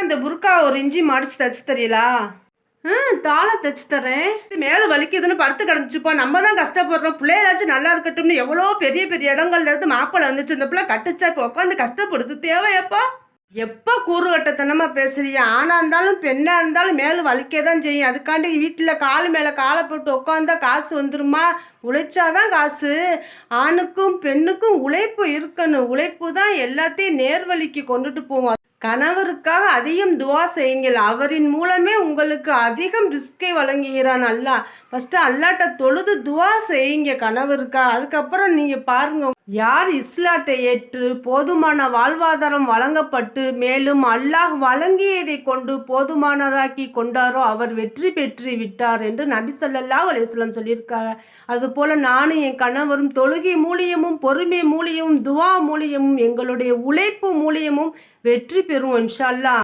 இந்த புர்கா ஒரு இஞ்சி மடிச்சு தச்சு தெரியலா? தாளை தச்சு தரேன். மேலே வலிக்குதுன்னு படுத்து கிடந்துச்சுப்பா. நம்ம தான் கஷ்டப்படுறோம். பிள்ளையாச்சும் நல்லா இருக்கட்டும்னு எவ்வளோ பெரிய பெரிய இடங்கள்ல இருந்து மாப்பிள்ளை வந்துச்சு. இந்த பிள்ளை கட்டுச்சா இப்போ உட்காந்து கஷ்டப்படுது தேவையாப்பா? எப்போ கூறுகட்டத்தனமா பேசுறியா? ஆணா இருந்தாலும் பெண்ணா இருந்தாலும் மேலே வலிக்க தான் செய்யும். அதுக்காண்டி வீட்டில் கால் மேலே காலை போட்டு உட்காந்தா காசு வந்துருமா? உழைச்சாதான் காசு. ஆணுக்கும் பெண்ணுக்கும் உழைப்பு இருக்கணும். உழைப்பு தான் எல்லாத்தையும் நேர்வழிக்கு கொண்டுட்டு போவோம். கணவருக்காக அதிகம் துவா செய்யுங்கள். அவரின் மூலமே உங்களுக்கு அதிகம் ரிஸ்கை வழங்குகிறான் அல்லாஹ். ஃபர்ஸ்ட் அல்லாட்ட தொழுது துவா செய்யுங்க கணவருக்காக. அதுக்கப்புறம் நீங்க பாருங்க, யார் இஸ்லாத்தை ஏற்று போதுமான வாழ்வாதாரம் வழங்கப்பட்டு மேலும் அல்லாஹ் வழங்கியதை கொண்டு போதுமானதாக்கி கொண்டாரோ அவர் வெற்றி பெற்று விட்டார் என்று நபி ஸல்லல்லாஹு அலைஹி வஸல்லம் சொல்லியிருக்காங்க. அதுபோல நானும் என் கணவரும் தொழுகை மூலியமும் பொறுமை மூலியமும் துவா மூலியமும் எங்களுடைய உழைப்பு மூலியமும் வெற்றி பெறுவோம் இன்ஷா அல்லாஹ்.